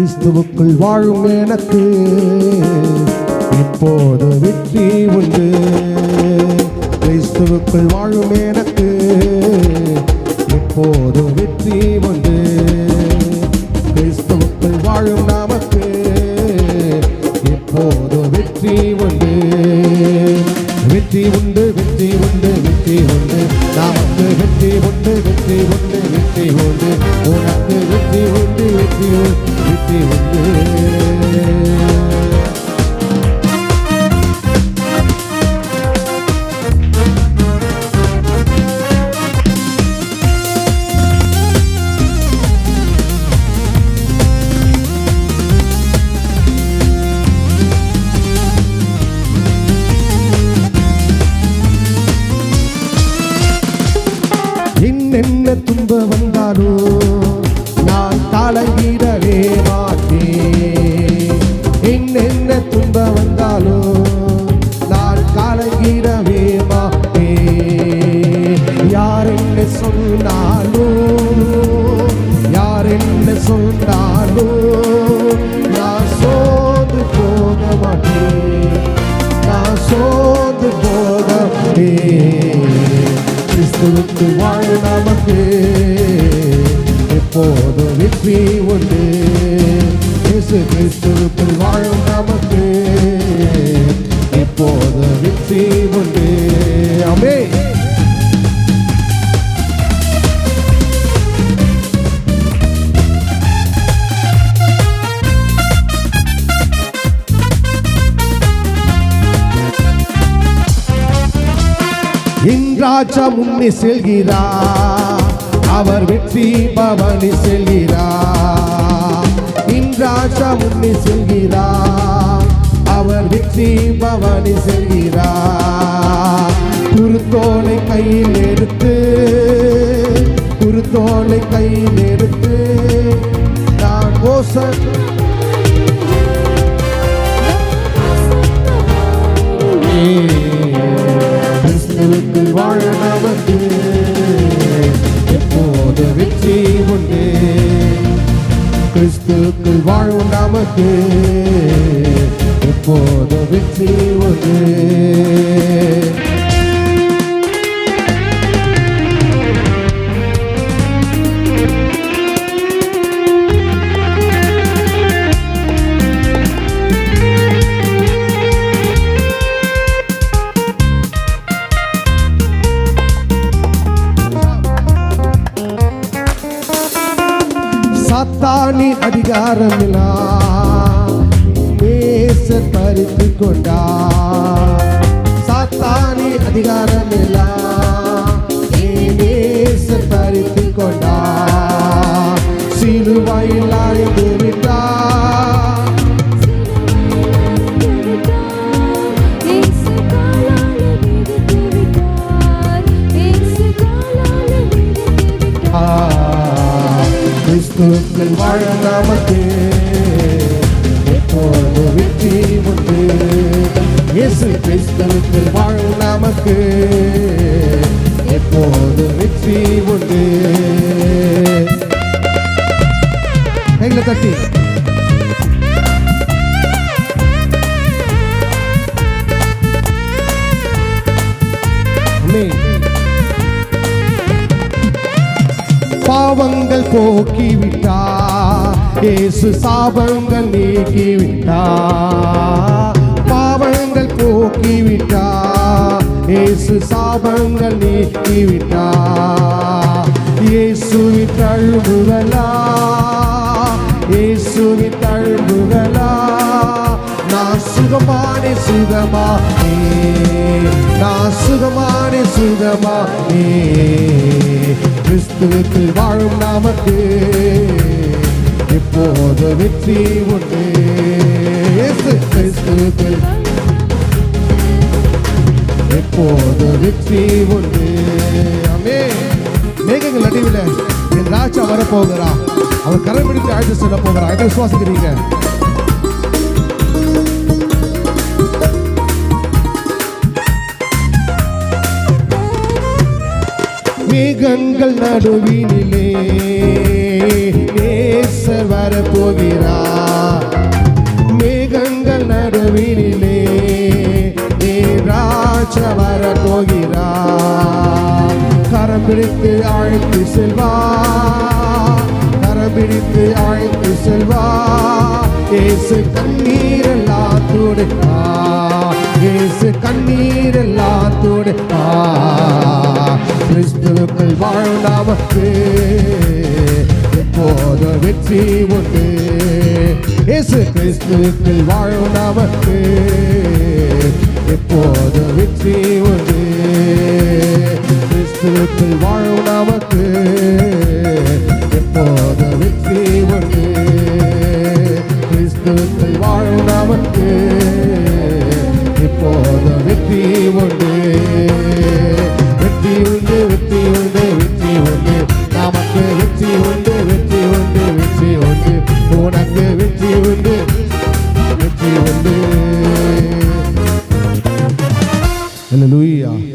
கிறிஸ்துவுக்குள் வாழும் எனக்கு இப்போது வெற்றி உண்டு. கிறிஸ்துவுக்குள் வாழும் எனக்கு இப்போது வெற்றி உண்டு. கிறிஸ்துவுக்குள் வாழும் நமக்கு இப்போது வெற்றி உண்டு. வெற்றி உண்டு, வெற்றி உண்டு, வெற்றி உண்டு. நமக்கு வெற்றி உண்டு, வெற்றி உண்டு, வெற்றி உண்டு. உனக்கு வெற்றி உண்டு, வெற்றி உண்டு, வெற்றி உண்டு. என்னென்ன துன்ப வந்தாலும் நான் கலங்கிடவே மாட்டேன். என்னென்ன துன்ப வந்தாலும் நான் கலங்கிடவே மாட்டேன். யார் என்ன சொன்னாலும், யார் என்ன சொன்னாலும் நான் சோர்ந்து போக மாட்டேன், நான் சோர்ந்து போக மாட்டேன். கிறிஸ்துவுக்கு வாழ நமக்கு எப்போது வெற்றி உண்டு. இயேசு கிறிஸ்துவுக்கு வாழும் நமக்கு எப்போது வெற்றி உண்டு. ஆமென். என் ராஜா முன்னே செல்கிறார், அவர் வெற்றி பவனி செல்கிறார். என் ராஜா முன்னே செல்கிறார், அவர் வெற்றி பவனி செல்கிறார். குருத்தோலை கையில் எடுத்து, குருத்தோலை கையில் எடுத்து நான் கோசம் கிறிஸ்துவுக்குள் வாழ நமக்கு எப்போது வெற்றி உண்டு. கிறிஸ்துவுக்குள் வாழும் நமக்கு எப்போது வெற்றி உண்டு. சாத்தானின் அதிகாரமெல்லாம் நேசர் பறித்து கொண்டார். சாத்தானின் அதிகாரமெல்லாம் நேசர் பறித்து கொண்டார். சிலுவையில் அறைந்து விட்டார், கிறிஸ்துவுக்குள் வாழ நமக்கு எப்போது வெற்றி உண்டு. இயேசு கிறிஸ்துவுக்குள் வாழும் நமக்கு எப்போது வெற்றி உண்டு. கைகளை தட்டி பாவங்கள் போக்கிவிட்டார், இயேசு சாபங்கள் நீக்கிவிட்டார். பாவங்கள் போக்கிவிட்டார், இயேசு சாபங்கள் நீக்கிவிட்டார். இயேசுவின் தழும்புகளா, இயேசுவின் தழும்புகளா நான் சுகமானே சுகமானே, நான் சுகமானே சுகமானே. கிறிஸ்துவுக்குள் வாழும் நமக்கு இப்போது வெற்றி உண்டு. இயேசு கிறிஸ்துவுக்குள் எப்போது வெற்றி உண்டு. ஆமென். மேகங்கள் நடுவில் என் ராஜா வரப்போகிறார், அவர் கரம் பிடித்து அழைத்து செல்ல போகிறார். அதை விசுவாசிக்கிறீங்க? மேகங்கள் நடுவினிலே நேசர் வரப்போகிறார். மேகங்கள் நடுவினிலே ராஜா வரப்போகிறார். கரம் பிடித்து அழைத்து செல்வார், கரம் பிடித்து அழைத்து செல்வார். இயேசு கண்ணீரெல்லாம் துடைப்பார், இயேசு கண்ணீரெல்லாம் துடைப்பார். கிறிஸ்துவுக்குள் வாழும் நமக்கு எப்போது வெற்றி உண்டு. இயேசு கிறிஸ்துவுக்குள் வாழும் நமக்கு எப்போது வெற்றி உண்டு. கிறிஸ்துவுக்குள் வாழும் நமக்கு எப்போது வெற்றி உண்டு. கிறிஸ்துவுக்குள் வாழும் நமக்கு எப்போது வெற்றி உண்டு. வெற்றி உண்டு, வெற்றி உண்டு, வெற்றி உண்டு. நமக்கு வெற்றி உண்டு, வெற்றி உண்டு, வெற்றி உண்டு. உனக்கு வெற்றி உண்டு, வெற்றி உண்டு. Hallelujah.